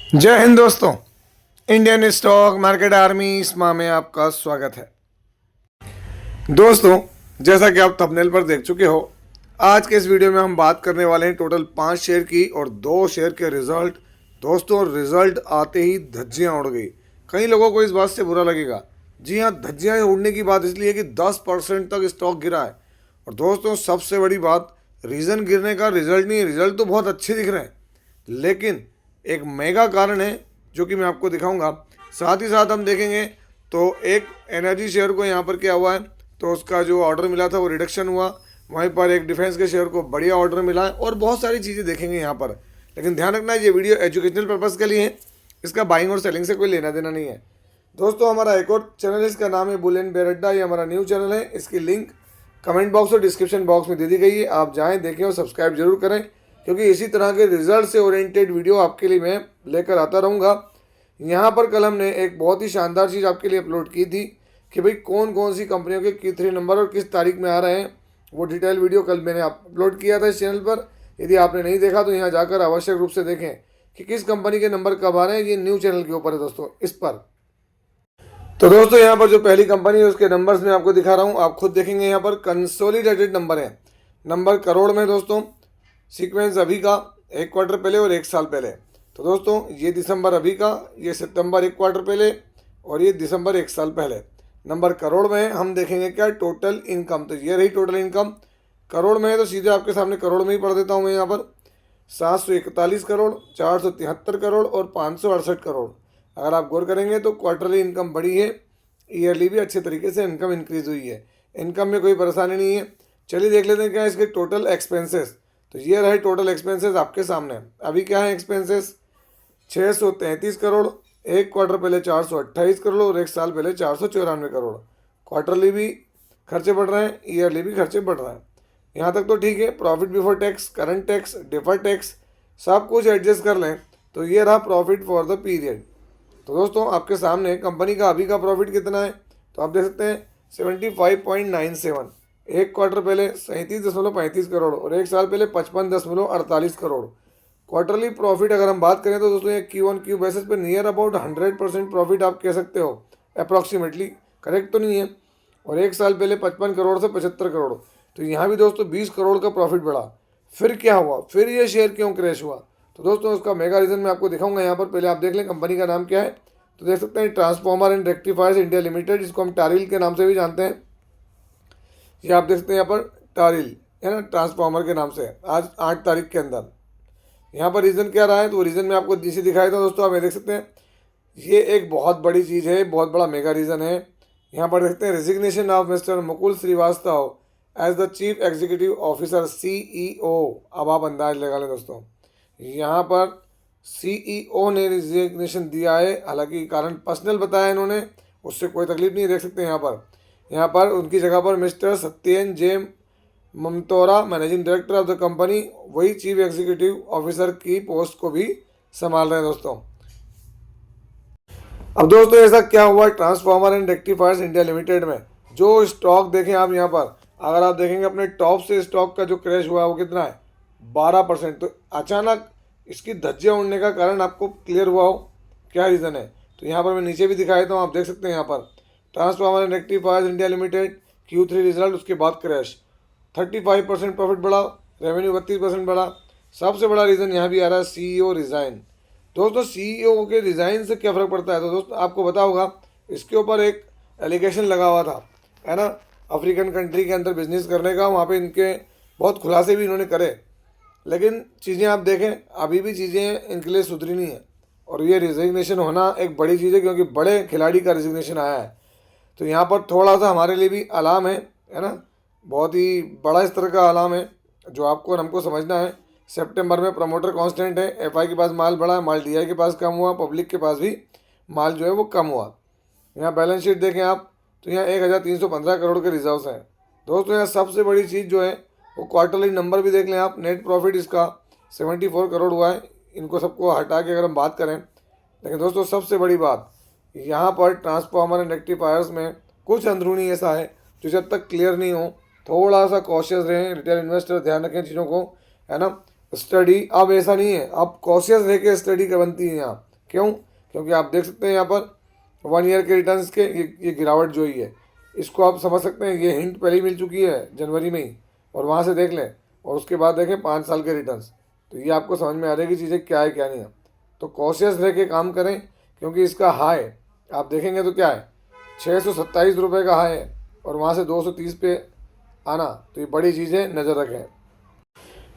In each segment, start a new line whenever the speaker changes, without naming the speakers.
जय हिंद दोस्तों। Indian stock market army इसमा में आपका स्वागत है। दोस्तों, जैसा कि आप थंबनेल पर देख चुके हो, आज के इस वीडियो में हम बात करने वाले हैं टोटल 5 शेयर की और 2 शेयर के रिजल्ट। दोस्तों, रिजल्ट आते ही धज्जियां उड़ गई। कई लोगों को इस बात से बुरा लगेगा। जी हाँ, धज्जियां उड़ने की बात इसलिए कि 10% तक स्टॉक गिरा है। और दोस्तों, सबसे बड़ी बात, रीज़न गिरने का रिजल्ट नहीं है। रिजल्ट तो बहुत अच्छे दिख रहे हैं, लेकिन एक मेगा कारण है जो कि मैं आपको दिखाऊंगा। साथ ही साथ हम देखेंगे तो एक एनर्जी शेयर को यहाँ पर क्या हुआ है, तो उसका जो ऑर्डर मिला था वो रिडक्शन हुआ। वहीं पर एक डिफेंस के शेयर को बढ़िया ऑर्डर मिला है और बहुत सारी चीज़ें देखेंगे यहाँ पर। लेकिन ध्यान रखना, ये वीडियो एजुकेशनल पर्पज़ के लिए है, इसका बाइंग और सेलिंग से कोई लेना देना नहीं है। दोस्तों, हमारा एक और चैनल है, इसका नाम है बुल एंड बेयर अड्डा। ये हमारा न्यू चैनल है, इसकी लिंक कमेंट बॉक्स और डिस्क्रिप्शन बॉक्स में दे दी गई है। आप जाएँ, देखें और सब्सक्राइब जरूर करें, क्योंकि इसी तरह के रिजल्ट से ओरिएंटेड वीडियो आपके लिए मैं लेकर आता रहूँगा। यहाँ पर कल हमने एक बहुत ही शानदार चीज़ आपके लिए अपलोड की थी कि भाई कौन कौन सी कंपनियों के Q3 नंबर और किस तारीख में आ रहे हैं। वो डिटेल वीडियो कल मैंने अपलोड किया था इस चैनल पर। यदि आपने नहीं देखा तो यहाँ जाकर आवश्यक रूप से देखें कि किस कंपनी के नंबर कब आ रहे हैं। ये न्यू चैनल के ऊपर है दोस्तों, इस पर। तो दोस्तों, यहाँ पर जो पहली कंपनी है उसके नंबर्स मैं आपको दिखा रहा हूँ, आप खुद देखेंगे। यहाँ पर कंसोलिडेटेड नंबर है, नंबर करोड़ में दोस्तों। सीक्वेंस अभी का 1 क्वार्टर पहले और 1 साल पहले। तो दोस्तों, ये दिसंबर अभी का, ये सितंबर 1 क्वार्टर पहले और ये दिसंबर 1 साल पहले। नंबर करोड़ में हम देखेंगे क्या, टोटल इनकम। तो ये रही टोटल इनकम, करोड़ में है तो सीधे आपके सामने करोड़ में ही पढ़ देता हूँ मैं यहाँ पर। 741 करोड़, 473 करोड़ और 568 करोड़। अगर आप गौर करेंगे तो क्वार्टरली इनकम बढ़ी है, ईयरली भी अच्छे तरीके से इनकम इंक्रीज हुई है। इनकम में कोई परेशानी नहीं है। चलिए देख लेते हैं क्या इसके टोटल एक्सपेंसेस। तो ये रहे टोटल एक्सपेंसेस आपके सामने। अभी क्या है एक्सपेंसेस, 633 करोड़, 1 क्वार्टर पहले 428 करोड़ और 1 साल पहले 494 करोड़। क्वार्टरली भी खर्चे बढ़ रहे हैं, ईयरली भी खर्चे बढ़ रहे हैं। यहाँ तक तो ठीक है। Profit before tax, current tax, defer tax सब कुछ एडजस्ट कर लें तो ये रहा प्रॉफिट फॉर द पीरियड। तो दोस्तों, आपके सामने कंपनी का अभी का प्रॉफिट कितना है, तो आप देख सकते हैं 75.97। 1 क्वार्टर पहले 37.35 करोड़ और 1 साल पहले 55.48 करोड़। क्वार्टरली प्रॉफिट अगर हम बात करें तो दोस्तों ये Q1Q बेसिस पे नियर अबाउट 100% प्रॉफिट आप कह सकते हो, अप्रॉक्सीमेटली। करेक्ट तो नहीं है। और 1 साल पहले 55 करोड़ से 75 करोड़। तो यहाँ भी दोस्तों 20 करोड़ का प्रॉफिट बढ़ा। फिर क्या हुआ, फिर ये शेयर क्यों क्रैश हुआ, तो दोस्तों उसका मेगा रीज़न मैं आपको दिखाऊंगा यहाँ पर। पहले आप देख लें कंपनी का नाम क्या है। तो देख सकते हैं transformer and rectifiers India limited, जिसको हम टारिल के नाम से भी जानते हैं। ये आप देख सकते हैं यहाँ पर टारिल है ना, ट्रांसफॉर्मर के नाम से। आज 8 तारीख के अंदर यहाँ पर रीज़न क्या रहा है, तो वो रीज़न मैं आपको नीचे दिखाया था दोस्तों। आप ये देख सकते हैं, ये एक बहुत बड़ी चीज़ है, बहुत बड़ा मेगा रीज़न है। यहाँ पर देखते हैं resignation of mister Mukul Srivastava as the chief executive officer CEO। अब आप अंदाज लगा लें दोस्तों, यहाँ पर CEO ने रिजिग्नेशन दिया है। हालांकि कारण पर्सनल बताया इन्होंने, उससे कोई तकलीफ नहीं। देख सकते हैं यहाँ पर उनकी जगह पर mister Satyen J Mamtora, managing director of the company, वही चीफ एग्जीक्यूटिव ऑफिसर की पोस्ट को भी संभाल रहे हैं दोस्तों। अब दोस्तों, ऐसा क्या हुआ transformer and rectifiers India limited में, जो स्टॉक देखें आप यहाँ पर, अगर आप देखेंगे अपने टॉप से स्टॉक का जो क्रैश हुआ है वो कितना है, 12%। तो अचानक इसकी धज्जियाँ उड़ने का कारण आपको क्लियर हुआ हो, क्या रीज़न है। तो यहाँ पर मैं नीचे भी दिखा देता हूँ, आप देख सकते हैं यहाँ पर transformer and rectifiers India limited Q3 result, उसके बाद क्रैश। 35% प्रॉफिट बढ़ा, रेवेन्यू 32% बढ़ा। सबसे बड़ा रीज़न यहाँ भी आ रहा है CEO रिज़ाइन। दोस्तों, CEO के रिज़ाइन से क्या फ़र्क पड़ता है, तो दोस्तों आपको पता होगा इसके ऊपर एक एलिगेशन लगा हुआ था, है ना, अफ्रीकन कंट्री के अंदर बिजनेस करने का। वहाँ पे इनके बहुत खुलासे भी इन्होंने करे, लेकिन चीज़ें आप देखें अभी भी चीज़ें इनके लिए सुधरी नहीं है। और ये रिजिग्नेशन होना एक बड़ी चीज़ है, क्योंकि बड़े खिलाड़ी का रिजिग्नेशन आया है। तो यहाँ पर थोड़ा सा हमारे लिए भी अलार्म है ना, बहुत ही बड़ा स्तर का अलार्म है, जो आपको और हमको समझना है। सितंबर में प्रमोटर कांस्टेंट है, FI के पास माल बढ़ा, माल DI के पास कम हुआ, पब्लिक के पास भी माल जो है वो कम हुआ। यहाँ बैलेंस शीट देखें आप, तो यहाँ 1315 करोड़ के रिजर्व्स हैं दोस्तों। यहाँ सबसे बड़ी चीज़ जो है वो क्वार्टरली नंबर भी देख लें आप। नेट प्रॉफिट इसका 74 करोड़ हुआ है। इनको सबको हटा के अगर हम बात करें, लेकिन दोस्तों सबसे बड़ी बात, यहाँ पर ट्रांसफॉर्मर एंड रेक्टिफायर्स में कुछ अंदरूनी ऐसा है जो जब तक क्लियर नहीं हो, थोड़ा सा कॉशियस रहें। रिटेल इन्वेस्टर ध्यान रखें चीज़ों को, है ना। स्टडी अब ऐसा नहीं है, अब कॉशियस रह के स्टडी बनती है यहाँ। क्यों? क्योंकि आप देख सकते हैं यहाँ पर 1 ईयर के रिटर्न्स के ये गिरावट जो ही है, इसको आप समझ सकते हैं। ये हिंट पहले ही मिल चुकी है जनवरी में ही, और वहाँ से देख लें और उसके बाद देखें 5 साल के रिटर्न्स, तो ये आपको समझ में आ जाएगी चीज़ें क्या है क्या नहीं है। तो कॉशियस रह के काम करें, क्योंकि इसका हाई आप देखेंगे तो क्या है, 627 रुपये का हाई है, और वहाँ से 230 पे आना, तो ये बड़ी चीज़ें नज़र रखें।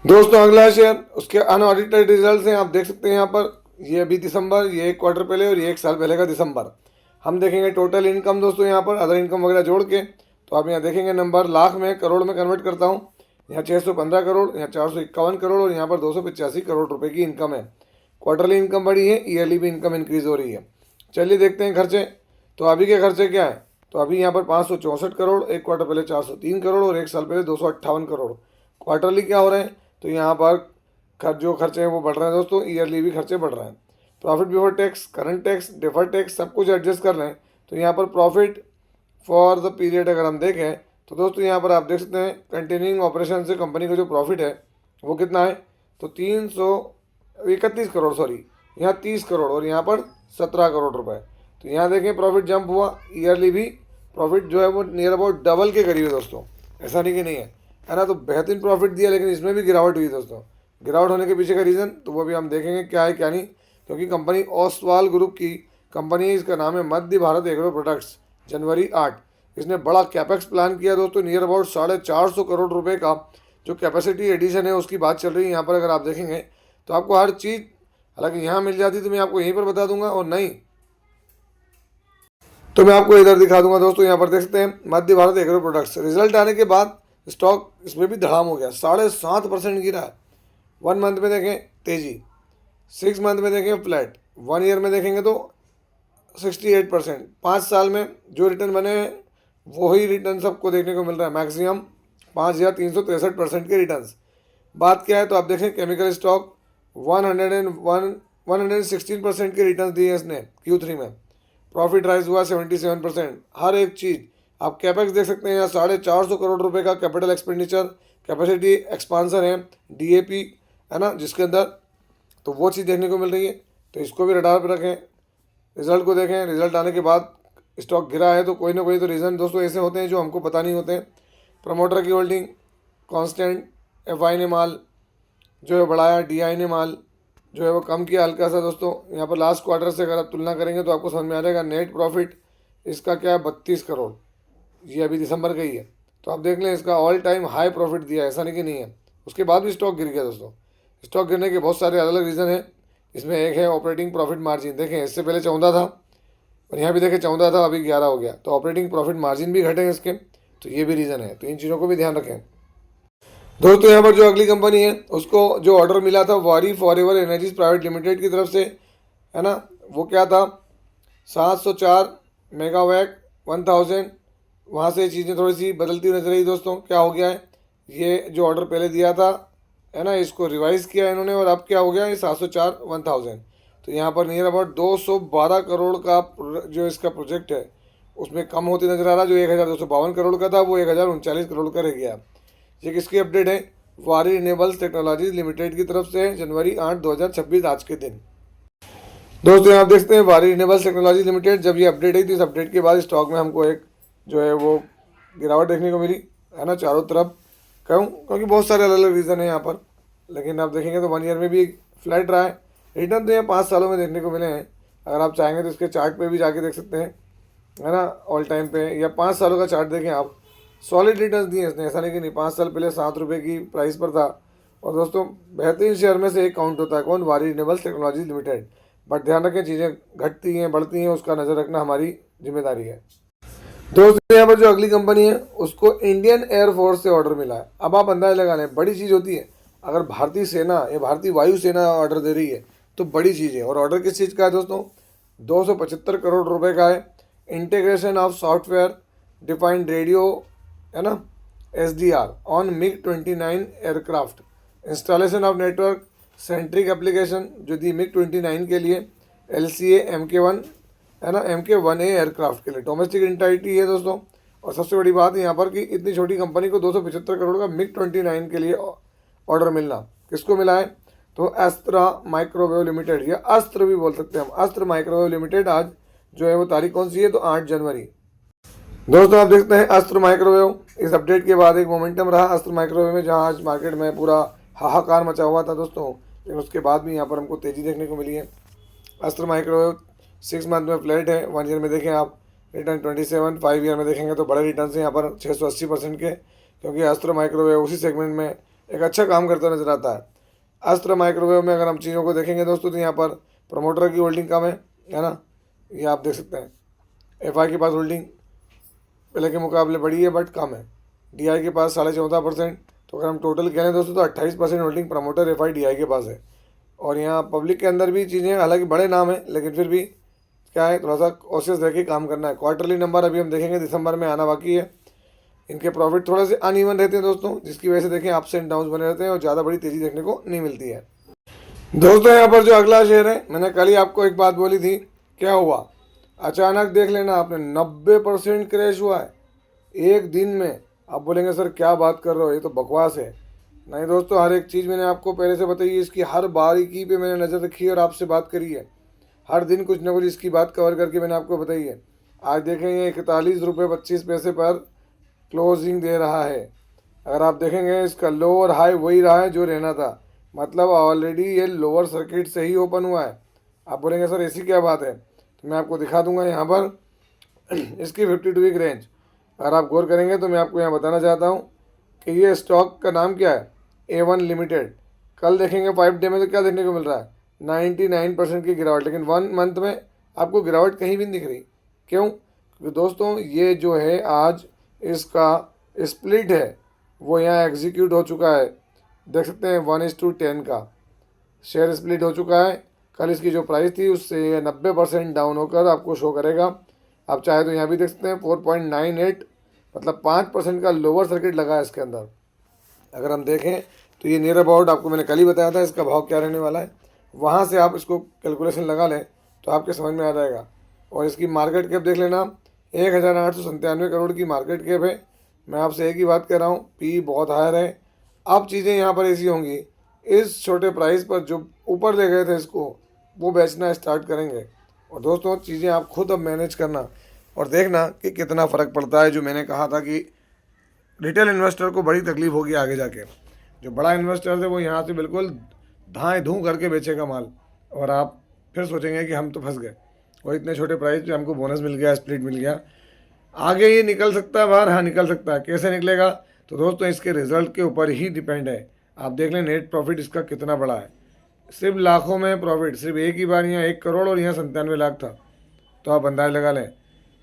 दोस्तों अगला शेयर, उसके अनऑडिटेड रिजल्ट्स हैं, आप देख सकते हैं यहाँ पर। ये अभी दिसंबर, ये 1 क्वार्टर पहले और ये 1 साल पहले का दिसंबर। हम देखेंगे टोटल इनकम दोस्तों यहाँ पर अदर इनकम वगैरह जोड़ के, तो आप यहाँ देखेंगे नंबर लाख में करोड़ में कन्वर्ट करता हूँ। यहाँ 615 करोड़, यहाँ 451 करोड़ और यहाँ पर 285 करोड़ रुपए की इनकम है। क्वार्टरली इनकम बढ़ी है, ईयरली भी इनकम इंक्रीज हो रही है। चलिए देखते हैं खर्चे। तो अभी के खर्चे क्या है, तो अभी यहाँ पर 564 करोड़, 1 क्वार्टर पहले 403 करोड़ और 1 साल पहले 258 करोड़। क्वार्टरली क्या हो रहे हैं, तो यहाँ पर जो खर्चे हैं वो बढ़ रहे हैं दोस्तों, ईयरली भी खर्चे बढ़ रहे हैं। Profit before tax, current tax, deferred tax सब कुछ एडजस्ट कर रहे हैं। तो यहाँ पर प्रॉफिट फॉर द पीरियड अगर हम देखें तो दोस्तों यहाँ पर आप देख सकते हैं कंटिन्यूइंग ऑपरेशन से कंपनी का जो प्रॉफिट है वो कितना है, तो 331 करोड़, सॉरी यहाँ 30 करोड़ और यहाँ पर 17 करोड़ रुपए। तो यहाँ देखें प्रॉफिट जंप हुआ, ईयरली भी प्रॉफिट जो है वो नियर अबाउट डबल के करीब है दोस्तों, ऐसा नहीं कि नहीं है ना। तो बेहतरीन प्रॉफिट दिया, लेकिन इसमें भी गिरावट हुई दोस्तों। गिरावट होने के पीछे का रीज़न तो वो भी हम देखेंगे क्या है क्या नहीं, क्योंकि कंपनी ओसवाल ग्रुप की कंपनी है, इसका नाम है मध्य भारत एग्रो प्रोडक्ट्स। जनवरी 8 इसने बड़ा कैपेक्स प्लान किया दोस्तों, नियर अबाउट 450 करोड़ रुपए का जो कैपेसिटी एडिशन है उसकी बात चल रही है यहाँ पर। अगर आप देखेंगे तो आपको हर चीज़, हालांकि यहाँ मिल जाती तो मैं आपको यहीं पर बता दूंगा, और नहीं तो मैं आपको इधर दिखा दूंगा दोस्तों। यहाँ पर देख सकते हैं मध्य भारत एग्रो प्रोडक्ट्स, रिजल्ट आने के बाद स्टॉक इसमें भी धड़ाम हो गया, 7.5% गिरा है। 1 मंथ में देखें तेजी, 6 मंथ में देखें फ्लैट, 1 ईयर में देखेंगे तो 68%। 5 साल में जो रिटर्न बने हैं वही रिटर्न सबको देखने को मिल रहा है, मैक्सिमम 5,363% के रिटर्न्स। बात क्या है, तो आप देखें केमिकल स्टॉक 116% के रिटर्न दिए इसने Q3 में। प्रॉफिट राइज हुआ 77%। हर एक चीज़ आप कैपेक्स देख सकते हैं, यहाँ 450 करोड़ रुपए का कैपिटल एक्सपेंडिचर, कैपेसिटी एक्सपांसन है, DAP है ना जिसके अंदर, तो वो चीज़ देखने को मिल रही है। तो इसको भी रडार पर रखें, रिजल्ट को देखें। रिजल्ट आने के बाद स्टॉक गिरा है तो कोई ना कोई तो रीज़न दोस्तों ऐसे होते हैं जो हमको पता नहीं होते हैं। प्रमोटर की होल्डिंग कांस्टेंट, FI ने माल जो है बढ़ाया, DI ने माल जो है वो कम किया हल्का सा दोस्तों। यहाँ पर लास्ट क्वार्टर से अगर आप तुलना करेंगे तो आपको समझ में आ जाएगा। नेट प्रॉफिट इसका क्या है, 32 करोड़, ये अभी दिसंबर का ही है। तो आप देख लें इसका ऑल टाइम हाई प्रॉफिट दिया है, ऐसा नहीं कि नहीं है। उसके बाद भी स्टॉक गिर गया दोस्तों। स्टॉक गिरने के बहुत सारे अलग अलग रीज़न हैं, इसमें एक है ऑपरेटिंग प्रॉफिट मार्जिन। देखें इससे पहले 14 था और यहाँ भी देखें 14 था, अभी 11 हो गया, तो ऑपरेटिंग प्रॉफिट मार्जिन भी घटे इसके, तो ये भी रीज़न है। तो इन चीज़ों को भी ध्यान रखें दोस्तों। यहाँ पर जो अगली कंपनी है उसको जो ऑर्डर मिला था वारी फॉरएवर एनर्जीज प्राइवेट लिमिटेड की तरफ से, है ना, वो क्या था 704 मेगावैट 1000। वहाँ से चीज़ें थोड़ी सी बदलती नजर आई दोस्तों। क्या हो गया है, ये जो ऑर्डर पहले दिया था है ना, इसको रिवाइज़ किया इन्होंने, और अब क्या हो गया, ये 704 1000। तो यहाँ पर नियर अबाउट 212 करोड़ का जो इसका प्रोजेक्ट है उसमें कम होते नजर आ रहा। जो 1252 करोड़ का था वो 1039 करोड़ का रह गया। ये किसकी अपडेट है, वारी रिन्यूएबल्स टेक्नोलॉजीज लिमिटेड की तरफ से, जनवरी 8 2026 आज के दिन। दोस्तों यहाँ आप देखते हैं वारी रिन्यूएबल्स टेक्नोलॉजीज लिमिटेड, जब ये अपडेट आई तो इस अपडेट के बाद स्टॉक में हमको एक जो है वो गिरावट देखने को मिली है ना चारों तरफ। क्यों, क्योंकि बहुत सारे अलग अलग रीज़न है यहाँ पर, लेकिन आप देखेंगे तो 1 ईयर में भी फ्लैट रहा है। रिटर्न तो यहाँ 5 सालों में देखने को मिले हैं। अगर आप चाहेंगे तो इसके चार्ट पे भी जाके देख सकते हैं, है ना, ऑल टाइम पे, या 5 सालों का चार्ट देखें आप, सॉलिड रिटर्न दिए इसने, ऐसा नहीं कि नहीं। 5 साल पहले 7 रुपये की प्राइस पर था। और दोस्तों बेहतरीन शेयर में से एक काउंट होता है, कौन, वारी रिन्यूएबल्स टेक्नोलॉजीज लिमिटेड। बट ध्यान रखें चीज़ें घटती हैं बढ़ती हैं, उसका नज़र रखना हमारी जिम्मेदारी है। दोस्तों यहाँ पर जो अगली कंपनी है उसको इंडियन एयरफोर्स से ऑर्डर मिला है। अब आप अंदाज़ा लगा लें, बड़ी चीज़ होती है अगर भारतीय सेना या भारतीय वायुसेना ऑर्डर दे रही है तो बड़ी चीज़ है। और ऑर्डर किस चीज़ का है दोस्तों, 275 करोड़ रुपए का है। Integration of software defined radio, है ना, SDR on MiG-29 aircraft, installation of network centric application जो दी MiG-29 के लिए, LCA MK1 है ना, MK1A एयरक्राफ्ट के लिए। डोमेस्टिक एंटिटी है दोस्तों। और सबसे बड़ी बात यहाँ पर कि इतनी छोटी कंपनी को 275 करोड़ का MiG-29 के लिए ऑर्डर मिलना, किसको मिला है, तो अस्त्रा माइक्रोवेव लिमिटेड, या अस्त्र भी बोल सकते हैं हम, अस्त्र माइक्रोवेव लिमिटेड, आज जो है वो तारीख कौन सी है, तो 8 जनवरी। दोस्तों आप देखते हैं अस्त्र माइक्रोवेव, इस अपडेट के बाद एक मोमेंटम रहा अस्त्र माइक्रोवेव में, जहां आज मार्केट में पूरा हाहाकार मचा हुआ था दोस्तों, लेकिन उसके बाद भी यहाँ पर हमको तेज़ी देखने को मिली है। अस्त्र माइक्रोवेव 6 मंथ में फ्लैट है, 1 ईयर में देखें आप रिटर्न 27, 5 ईयर में देखेंगे तो बड़े रिटर्न हैं यहाँ पर 680% के, क्योंकि अस्त्र माइक्रोवेव उसी सेगमेंट में एक अच्छा काम करता नजर आता है। अस्त्र माइक्रोवेव में अगर हम चीज़ों को देखेंगे दोस्तों, तो यहाँ पर प्रमोटर की होल्डिंग कम है ना, ये आप देख सकते हैं। एफआई के पास होल्डिंग पहले के मुकाबले बड़ी है बट कम है। डीआई के पास 14.5%, तो अगर हम टोटल कह लें दोस्तों तो 28% होल्डिंग प्रमोटर एफआई डीआई के पास है। और यहाँ पब्लिक के अंदर भी चीज़ें, हालांकि बड़े नाम है लेकिन फिर भी क्या है, थोड़ा सा कोशिश रह के काम करना है। क्वार्टरली नंबर अभी हम देखेंगे दिसंबर में आना बाकी है। इनके प्रॉफिट थोड़े से अनइवन रहते हैं दोस्तों, जिसकी वजह से देखें अप्स एंड डाउन्स बने रहते हैं और ज़्यादा बड़ी तेज़ी देखने को नहीं मिलती है। दोस्तों यहाँ पर जो अगला शेयर है, मैंने कल ही आपको एक बात बोली थी, क्या हुआ, अचानक देख लेना आपने 90% क्रैश हुआ है एक दिन में। आप बोलेंगे सर क्या बात कर रहे हो, ये तो बकवास है। नहीं दोस्तों, हर एक चीज़ मैंने आपको पहले से बताई है, इसकी हर बारीकी पे मैंने नज़र रखी है और आपसे बात करी है। हर दिन कुछ ना कुछ इसकी बात कवर करके मैंने आपको बताई है। आज देखेंगे 41.25 रुपये पर क्लोजिंग दे रहा है। अगर आप देखेंगे इसका लो और हाई वही रहा है जो रहना था, मतलब ऑलरेडी ये लोअर सर्किट से ही ओपन हुआ है। आप बोलेंगे सर ऐसी क्या बात है, तो मैं आपको दिखा दूंगा यहाँ पर इसकी 52 वीक रेंज। अगर आप गौर करेंगे तो मैं आपको यहाँ बताना चाहता हूँ कि ये स्टॉक का नाम क्या है, A1 लिमिटेड। कल देखेंगे 5 डे में तो क्या देखने को मिल रहा है, 99% की गिरावट, लेकिन 1 मंथ में आपको गिरावट कहीं भी नहीं दिख रही। क्यों? क्योंकि दोस्तों ये जो है आज इसका स्प्लिट है वो यहाँ एग्जीक्यूट हो चुका है। देख सकते हैं 1:10 का शेयर स्प्लिट हो चुका है। कल इसकी जो प्राइस थी उससे 90% डाउन होकर आपको शो करेगा। आप चाहे तो यहाँ भी देख सकते हैं 4.98, मतलब 5% का लोअर सर्किट लगा है इसके अंदर। अगर हम देखें तो ये नियर अबाउट, आपको मैंने कल ही बताया था इसका भाव क्या रहने वाला है, वहाँ से आप इसको कैलकुलेशन लगा लें तो आपके समझ में आ जाएगा। और इसकी मार्केट कैप देख लेना, 1897 करोड़ की मार्केट कैप है। मैं आपसे एक ही बात कह रहा हूँ, पी बहुत हायर है। अब चीज़ें यहाँ पर ऐसी होंगी, इस छोटे प्राइस पर जो ऊपर ले गए थे इसको वो बेचना स्टार्ट करेंगे। और दोस्तों चीज़ें आप खुद अब मैनेज करना और देखना कि कितना फ़र्क पड़ता है। जो मैंने कहा था कि रिटेल इन्वेस्टर को बड़ी तकलीफ होगी आगे जाके, जो बड़ा इन्वेस्टर है वो यहाँ से बिल्कुल धाएँ धूँ करके बेचेगा माल, और आप फिर सोचेंगे कि हम तो फंस गए, और इतने छोटे प्राइस पे हमको बोनस मिल गया, स्प्लिट मिल गया। आगे ये निकल सकता है बाहर, हाँ निकल सकता है। कैसे निकलेगा, तो दोस्तों इसके रिजल्ट के ऊपर ही डिपेंड है। आप देख लें नेट प्रॉफिट इसका कितना बड़ा है, सिर्फ लाखों में प्रॉफिट, सिर्फ एक ही बार यहाँ 1 करोड़ और यहाँ 97 लाख था, तो आप अंदाज लगा लें।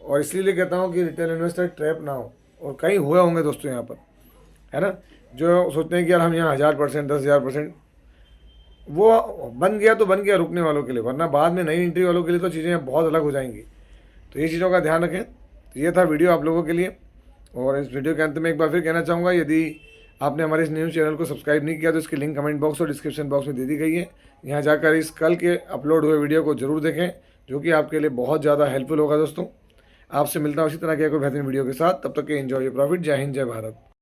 और इसलिए कहता हूँ कि रिटेल इन्वेस्टर ट्रैप ना हो, और कहीं हुए होंगे दोस्तों यहाँ पर, है ना, जो सोचते हैं कि यार हम यहाँ 1000%, 10,000%, वो बन गया तो बन गया रुकने वालों के लिए, वरना बाद में नई एंट्री वालों के लिए तो चीज़ें बहुत अलग हो जाएंगी। तो ये चीज़ों का ध्यान रखें। तो ये था वीडियो आप लोगों के लिए। और इस वीडियो के अंत में एक बार फिर कहना चाहूँगा, यदि आपने हमारे इस न्यूज़ चैनल को सब्सक्राइब नहीं किया तो इसकी लिंक कमेंट बॉक्स और डिस्क्रिप्शन बॉक्स में दे दी गई है। यहाँ जाकर इस कल के अपलोड हुए वीडियो को जरूर देखें, जो कि आपके लिए बहुत ज़्यादा हेल्पफुल होगा दोस्तों। आपसे मिलता हूँ इसी तरह के कोई बेहतरीन वीडियो के साथ, तब तक के एंजॉय योर प्रॉफिट। जय हिंद, जय भारत।